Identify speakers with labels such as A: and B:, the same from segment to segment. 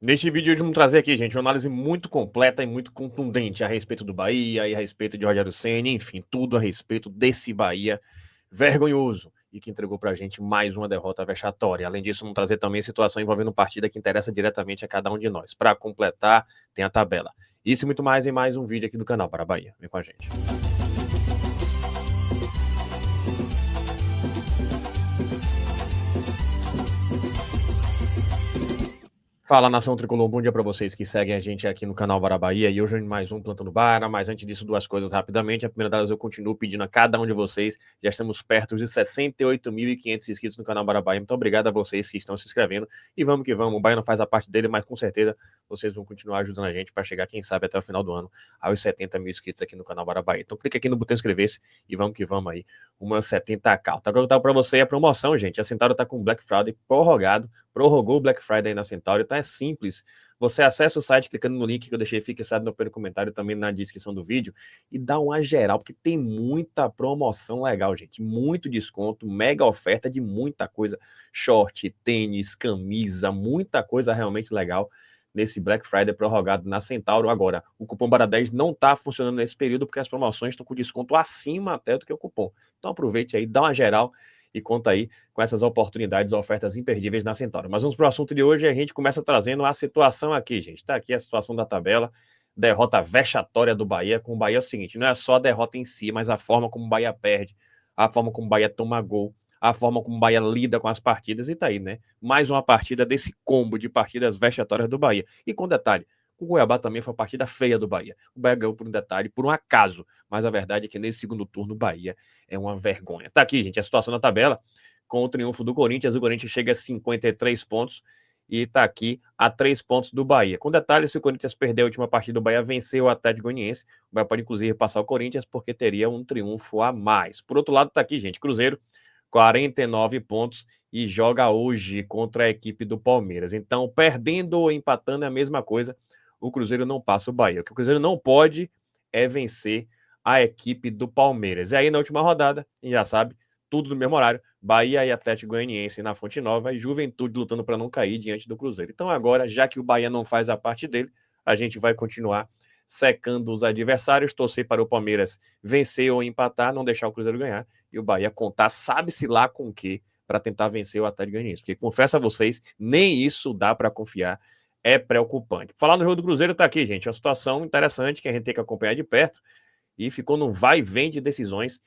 A: Neste vídeo hoje vamos trazer aqui, gente, uma análise muito completa e muito contundente a respeito do Bahia e a respeito de Rogério Ceni, enfim, tudo a respeito desse Bahia vergonhoso e que entregou pra gente mais uma derrota vexatória. Além disso, vamos trazer também situação envolvendo partida que interessa diretamente a cada um de nós. Para completar, tem a tabela. Isso e muito mais em mais um vídeo aqui do canal Para Bahia. Vem com a gente. Fala, nação tricolor, bom dia para vocês que seguem a gente aqui no canal Bara Bahia e hoje mais um Plantando Bara, mas antes disso duas coisas rapidamente. A primeira delas eu continuo pedindo a cada um de vocês, já estamos perto de 68.500 inscritos no canal Bara Bahia, então obrigado a vocês que estão se inscrevendo e vamos que vamos, o Bahia não faz a parte dele, mas com certeza vocês vão continuar ajudando a gente para chegar, quem sabe, até o final do ano aos 70 mil inscritos aqui no canal Bara Bahia. Então clica aqui no botão inscrever-se e vamos que vamos aí, umas 70k. Tá contando para você a promoção, gente, a Centauro tá com Black Friday prorrogou o Black Friday na Centauro, então é simples. Você acessa o site clicando no link que eu deixei fixado no primeiro comentário também na descrição do vídeo e dá uma geral, porque tem muita promoção legal, gente. Muito desconto, mega oferta de muita coisa. Short, tênis, camisa, muita coisa realmente legal nesse Black Friday prorrogado na Centauro. Agora, o cupom BARA10 não está funcionando nesse período porque as promoções estão com desconto acima até do que o cupom. Então aproveite aí, dá uma geral e conta aí com essas oportunidades, ofertas imperdíveis na Centauro. Mas vamos para o assunto de hoje, a gente começa trazendo a situação aqui, gente. Está aqui a situação da tabela, derrota vexatória do Bahia. Com o Bahia é o seguinte, não é só a derrota em si, mas a forma como o Bahia perde, a forma como o Bahia toma gol, a forma como o Bahia lida com as partidas, e tá aí, né? Mais uma partida desse combo de partidas vexatórias do Bahia. E com detalhe, o Cuiabá também foi uma partida feia do Bahia. O Bahia ganhou por um detalhe, por um acaso. Mas a verdade é que nesse segundo turno o Bahia é uma vergonha. Tá aqui, gente, a situação na tabela. Com o triunfo do Corinthians, o Corinthians chega a 53 pontos e tá aqui a 3 pontos do Bahia. Com detalhe, se o Corinthians perder a última partida, o Bahia venceu o Atlético Goianiense. O Bahia pode, inclusive, passar o Corinthians porque teria um triunfo a mais. Por outro lado, tá aqui, gente, Cruzeiro, 49 pontos e joga hoje contra a equipe do Palmeiras. Então, perdendo ou empatando é a mesma coisa. O Cruzeiro não passa o Bahia. O que o Cruzeiro não pode é vencer a equipe do Palmeiras. E aí, na última rodada, a gente já sabe, tudo no mesmo horário, Bahia e Atlético Goianiense na Fonte Nova e Juventude lutando para não cair diante do Cruzeiro. Então agora, já que o Bahia não faz a parte dele, a gente vai continuar secando os adversários, torcer para o Palmeiras vencer ou empatar, não deixar o Cruzeiro ganhar e o Bahia contar, sabe-se lá com o que, para tentar vencer o Atlético Goianiense. Porque confesso a vocês, nem isso dá para confiar, é preocupante. Falar no jogo do Cruzeiro tá aqui, gente, é uma situação interessante que a gente tem que acompanhar de perto e ficou no vai e vem de decisões,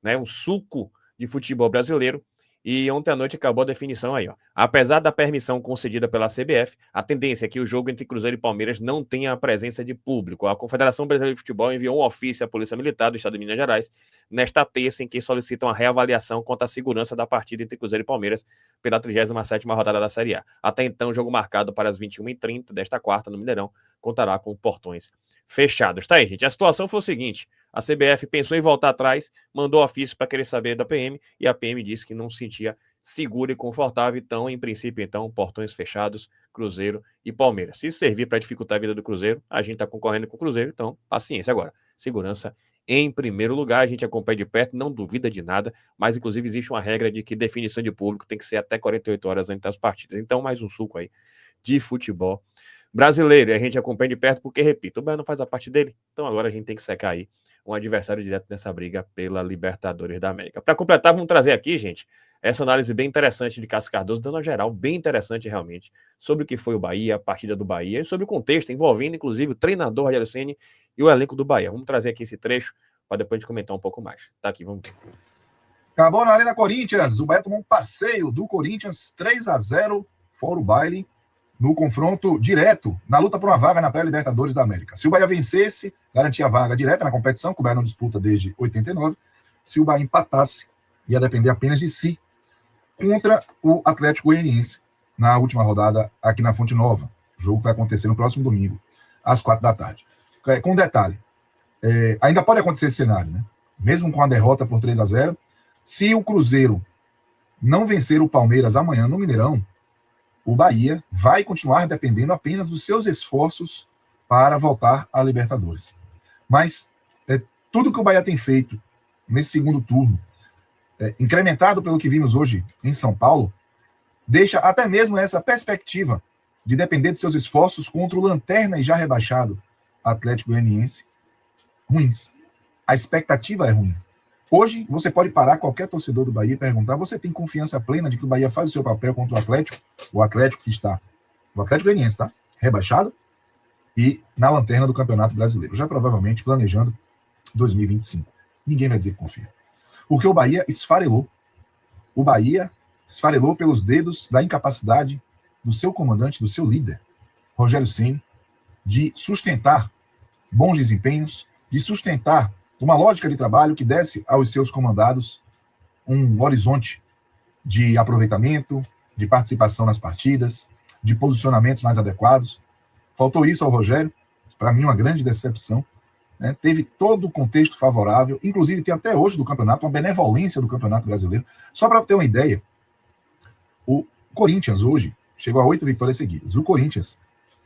A: né? Um suco de futebol brasileiro. E ontem à noite acabou a definição aí, ó. Apesar da permissão concedida pela CBF, a tendência é que o jogo entre Cruzeiro e Palmeiras não tenha a presença de público. A Confederação Brasileira de Futebol enviou um ofício à Polícia Militar do Estado de Minas Gerais nesta terça, em que solicitam a reavaliação quanto à segurança da partida entre Cruzeiro e Palmeiras pela 37ª rodada da Série A. Até então, o jogo marcado para as 21h30 desta quarta no Mineirão contará com portões fechados. Tá aí, gente. A situação foi o seguinte: a CBF pensou em voltar atrás, mandou ofício para querer saber da PM e a PM disse que não se sentia seguro e confortável. Então, em princípio, então, portões fechados, Cruzeiro e Palmeiras. Se servir para dificultar a vida do Cruzeiro, a gente está concorrendo com o Cruzeiro, então paciência agora. Segurança em primeiro lugar, a gente acompanha de perto, não duvida de nada, mas inclusive existe uma regra de que definição de público tem que ser até 48 horas antes das partidas. Então, mais um suco aí de futebol brasileiro. E a gente acompanha de perto porque, repito, o Bahia não faz a parte dele, então agora a gente tem que secar aí um adversário direto nessa briga pela Libertadores da América. Para completar, vamos trazer aqui, gente, essa análise bem interessante de Cássio Cardoso, dando uma geral bem interessante realmente sobre o que foi o Bahia, a partida do Bahia e sobre o contexto, envolvendo inclusive o treinador Rogério Ceni e o elenco do Bahia. Vamos trazer aqui esse trecho para depois a gente comentar um pouco mais. Tá aqui, vamos ver.
B: Acabou na Arena Corinthians, o Bahia tomou um passeio do Corinthians 3-0, fora o baile, no confronto direto, na luta por uma vaga na pré-Libertadores da América. Se o Bahia vencesse, garantia a vaga direta na competição, que o Bahia não disputa desde 89. Se o Bahia empatasse, ia depender apenas de si, contra o Atlético Goianiense, na última rodada aqui na Fonte Nova. O jogo vai acontecer no próximo domingo, às 4h. Com um detalhe, ainda pode acontecer esse cenário, né? Mesmo com a derrota por 3-0, se o Cruzeiro não vencer o Palmeiras amanhã no Mineirão, o Bahia vai continuar dependendo apenas dos seus esforços para voltar à Libertadores. Mas tudo que o Bahia tem feito nesse segundo turno, incrementado pelo que vimos hoje em São Paulo, deixa até mesmo essa perspectiva de depender de seus esforços contra o lanterna e já rebaixado Atlético Goianiense, ruins. A expectativa é ruim. Hoje, você pode parar qualquer torcedor do Bahia e perguntar: você tem confiança plena de que o Bahia faz o seu papel contra o Atlético que está, o Atlético Goianiense, tá? Rebaixado e na lanterna do Campeonato Brasileiro, já provavelmente planejando 2025. Ninguém vai dizer que confia. Porque o Bahia esfarelou. O Bahia esfarelou pelos dedos da incapacidade do seu comandante, do seu líder, Rogério Ceni, de sustentar bons desempenhos, de sustentar uma lógica de trabalho que desse aos seus comandados um horizonte de aproveitamento, de participação nas partidas, de posicionamentos mais adequados. Faltou isso ao Rogério, para mim uma grande decepção. Né? Teve todo o contexto favorável, inclusive tem até hoje do campeonato, uma benevolência do Campeonato Brasileiro. Só para ter uma ideia, o Corinthians hoje chegou a 8 vitórias seguidas. O Corinthians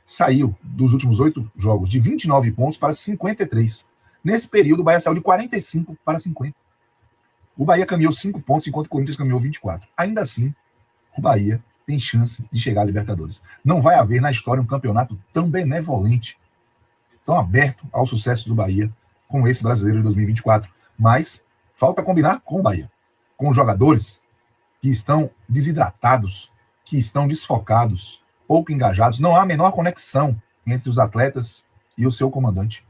B: saiu dos últimos 8 jogos de 29 pontos para 53. Nesse período, o Bahia saiu de 45 para 50. O Bahia caminhou 5 pontos, enquanto o Corinthians caminhou 24. Ainda assim, o Bahia tem chance de chegar à Libertadores. Não vai haver na história um campeonato tão benevolente, tão aberto ao sucesso do Bahia, como esse brasileiro de 2024. Mas falta combinar com o Bahia, com os jogadores que estão desidratados, que estão desfocados, pouco engajados. Não há a menor conexão entre os atletas e o seu comandante.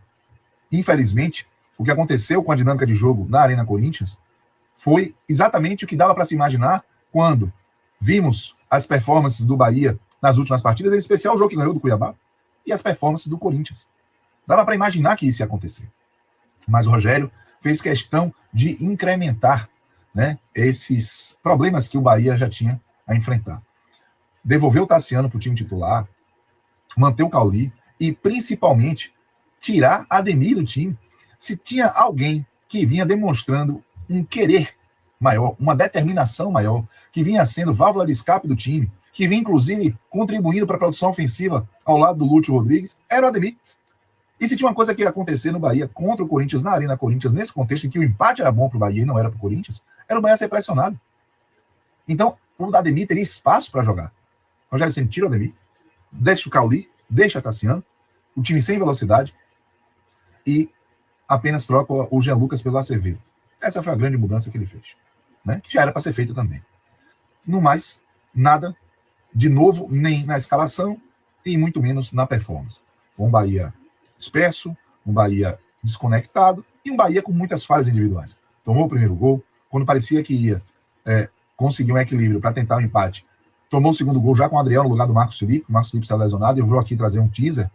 B: Infelizmente, o que aconteceu com a dinâmica de jogo na Arena Corinthians foi exatamente o que dava para se imaginar quando vimos as performances do Bahia nas últimas partidas, em especial o jogo que ganhou do Cuiabá, e as performances do Corinthians. Dava para imaginar que isso ia acontecer. Mas o Rogério fez questão de incrementar, né, esses problemas que o Bahia já tinha a enfrentar. Devolver o Tassiano para o time titular, manter o Cauli e, principalmente, tirar Ademir do time. Se tinha alguém que vinha demonstrando um querer maior, uma determinação maior, que vinha sendo válvula de escape do time, que vinha, inclusive, contribuindo para a produção ofensiva ao lado do Lúcio Rodrigues, era o Ademir. E se tinha uma coisa que ia acontecer no Bahia contra o Corinthians, na Arena Corinthians, nesse contexto em que o empate era bom para o Bahia e não era para o Corinthians, era o Bahia ser pressionado. Então, o Ademir teria espaço para jogar. O Rogério Ceni tira o Ademir, deixa o Cauli, deixa o Tassiano, o time sem velocidade, e apenas troca o Jean Lucas pelo Acevedo. Essa foi a grande mudança que ele fez, né? Que já era para ser feita também. No mais, nada de novo, nem na escalação e muito menos na performance. Um Bahia disperso, um Bahia desconectado e um Bahia com muitas falhas individuais. Tomou o primeiro gol, quando parecia que ia conseguir um equilíbrio para tentar um empate, tomou o segundo gol já com o Adriel no lugar do Marcos Felipe. O Marcos Felipe saiu lesionado e eu vou aqui trazer um teaser.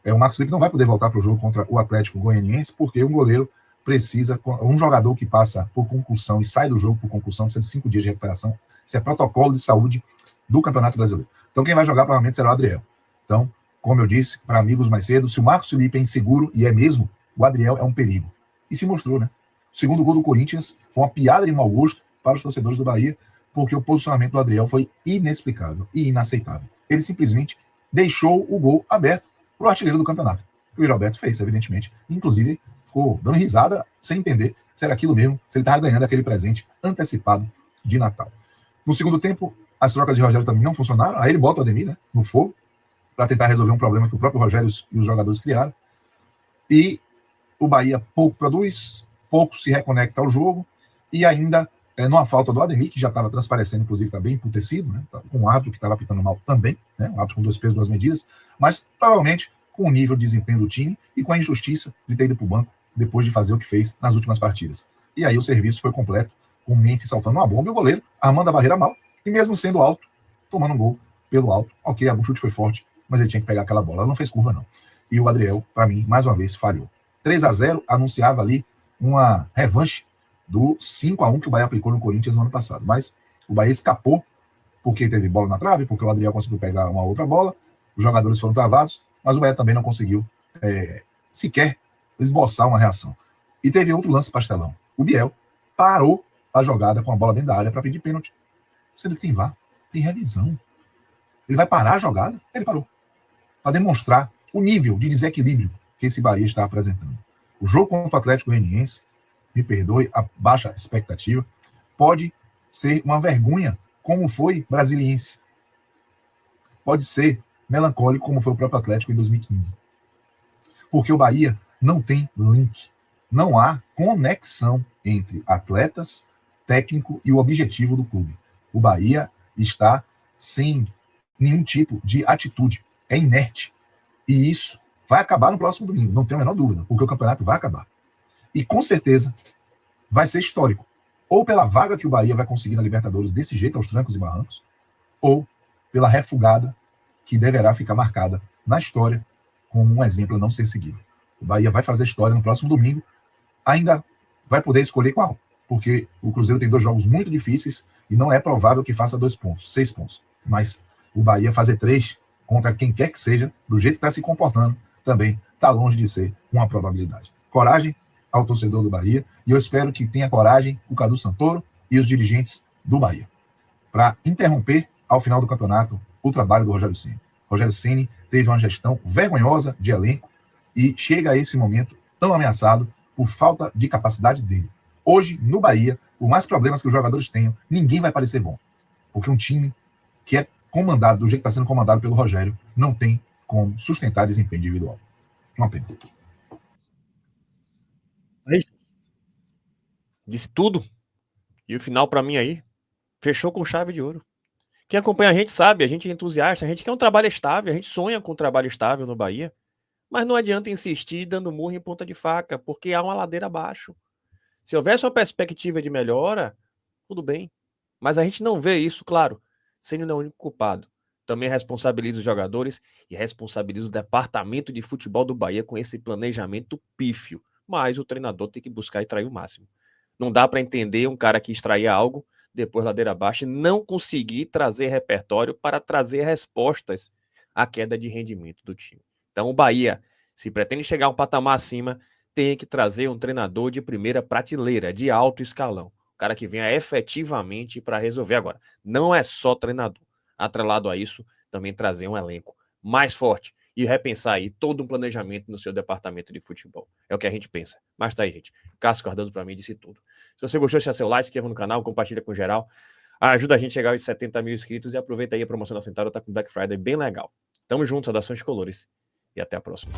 B: O Marcos Felipe não vai poder voltar para o jogo contra o Atlético Goianiense, porque um goleiro precisa, um jogador que passa por concussão e sai do jogo por concussão, precisa de 5 dias de recuperação. Isso é protocolo de saúde do Campeonato Brasileiro. Então quem vai jogar provavelmente será o Adriel. Então, como eu disse para amigos mais cedo, se o Marcos Felipe é inseguro, e é mesmo, o Adriel é um perigo. E se mostrou, né? O segundo gol do Corinthians foi uma piada de mau gosto para os torcedores do Bahia, porque o posicionamento do Adriel foi inexplicável e inaceitável. Ele simplesmente deixou o gol aberto para o artilheiro do campeonato. O Yuri Alberto fez, evidentemente. Inclusive, ficou dando risada, sem entender se era aquilo mesmo, se ele estava ganhando aquele presente antecipado de Natal. No segundo tempo, as trocas de Rogério também não funcionaram. Aí ele bota o Ademir, né, no fogo, para tentar resolver um problema que o próprio Rogério e os jogadores criaram. E o Bahia pouco produz, pouco se reconecta ao jogo, e ainda, numa falta do Ademir, que já estava transparecendo, inclusive está bem emputecido, né, com o árbitro que estava apitando mal também, né, um árbitro com 2 pesos, 2 medidas, mas provavelmente com o nível de desempenho do time e com a injustiça de ter ido para o banco depois de fazer o que fez nas últimas partidas. E aí o serviço foi completo, com o Memphis saltando uma bomba e o goleiro armando a barreira mal, e mesmo sendo alto, tomando um gol pelo alto. Ok, o chute foi forte, mas ele tinha que pegar aquela bola. Ela não fez curva, não. E o Adriel, para mim, mais uma vez, falhou. 3-0 anunciava ali uma revanche do 5-1 que o Bahia aplicou no Corinthians no ano passado. Mas o Bahia escapou, porque teve bola na trave, porque o Adriel conseguiu pegar uma outra bola, os jogadores foram travados, mas o Bahia também não conseguiu sequer esboçar uma reação. E teve outro lance pastelão. O Biel parou a jogada com a bola dentro da área para pedir pênalti. Sendo que tem VAR, tem revisão. Ele vai parar a jogada? Ele parou. Para demonstrar o nível de desequilíbrio que esse Bahia está apresentando. O jogo contra o Atlético Goianiense, me perdoe a baixa expectativa, pode ser uma vergonha, como foi Brasiliense. Pode ser melancólico como foi o próprio Atlético em 2015. Porque o Bahia não tem link. Não há conexão entre atletas, técnico e o objetivo do clube. O Bahia está sem nenhum tipo de atitude. É inerte. E isso vai acabar no próximo domingo, não tenho a menor dúvida, porque o campeonato vai acabar. E com certeza vai ser histórico. Ou pela vaga que o Bahia vai conseguir na Libertadores desse jeito, aos trancos e barrancos, ou pela refugada que deverá ficar marcada na história como um exemplo a não ser seguido. O Bahia vai fazer história no próximo domingo, ainda vai poder escolher qual, porque o Cruzeiro tem 2 jogos muito difíceis e não é provável que faça 2 pontos, 6 pontos. Mas o Bahia fazer 3 contra quem quer que seja, do jeito que está se comportando, também está longe de ser uma probabilidade. Coragem ao torcedor do Bahia, e eu espero que tenha coragem o Cadu Santoro e os dirigentes do Bahia, para interromper, ao final do campeonato, o trabalho do Rogério Ceni. Rogério Ceni teve uma gestão vergonhosa de elenco e chega a esse momento tão ameaçado por falta de capacidade dele. Hoje, no Bahia, por mais problemas que os jogadores tenham, ninguém vai parecer bom. Porque um time que é comandado do jeito que está sendo comandado pelo Rogério não tem como sustentar desempenho individual. Uma pena.
A: Disse tudo. E o final, para mim, aí, fechou com chave de ouro. Quem acompanha a gente sabe, a gente é entusiasta, a gente quer um trabalho estável, a gente sonha com um trabalho estável no Bahia. Mas não adianta insistir dando murro em ponta de faca, porque há uma ladeira abaixo. Se houvesse uma perspectiva de melhora, tudo bem. Mas a gente não vê isso, claro. Sendo não é o único culpado. Também responsabiliza os jogadores e responsabiliza o departamento de futebol do Bahia com esse planejamento pífio. Mas o treinador tem que buscar extrair o máximo. Não dá para entender um cara que extraía algo, depois ladeira abaixo, e não conseguir trazer repertório para trazer respostas à queda de rendimento do time. Então o Bahia, se pretende chegar a um patamar acima, tem que trazer um treinador de primeira prateleira, de alto escalão. O cara que venha efetivamente para resolver. Agora, não é só treinador. Atrelado a isso, também trazer um elenco mais forte e repensar aí todo um planejamento no seu departamento de futebol. É o que a gente pensa. Mas tá aí, gente. Cássio Cardoso para mim disse tudo. Se você gostou, deixa seu like, se inscreva no canal, compartilha com geral. Ajuda a gente a chegar aos 70 mil inscritos e aproveita aí a promoção da Centauro, tá com Black Friday bem legal. Tamo junto, saudações colores e até a próxima.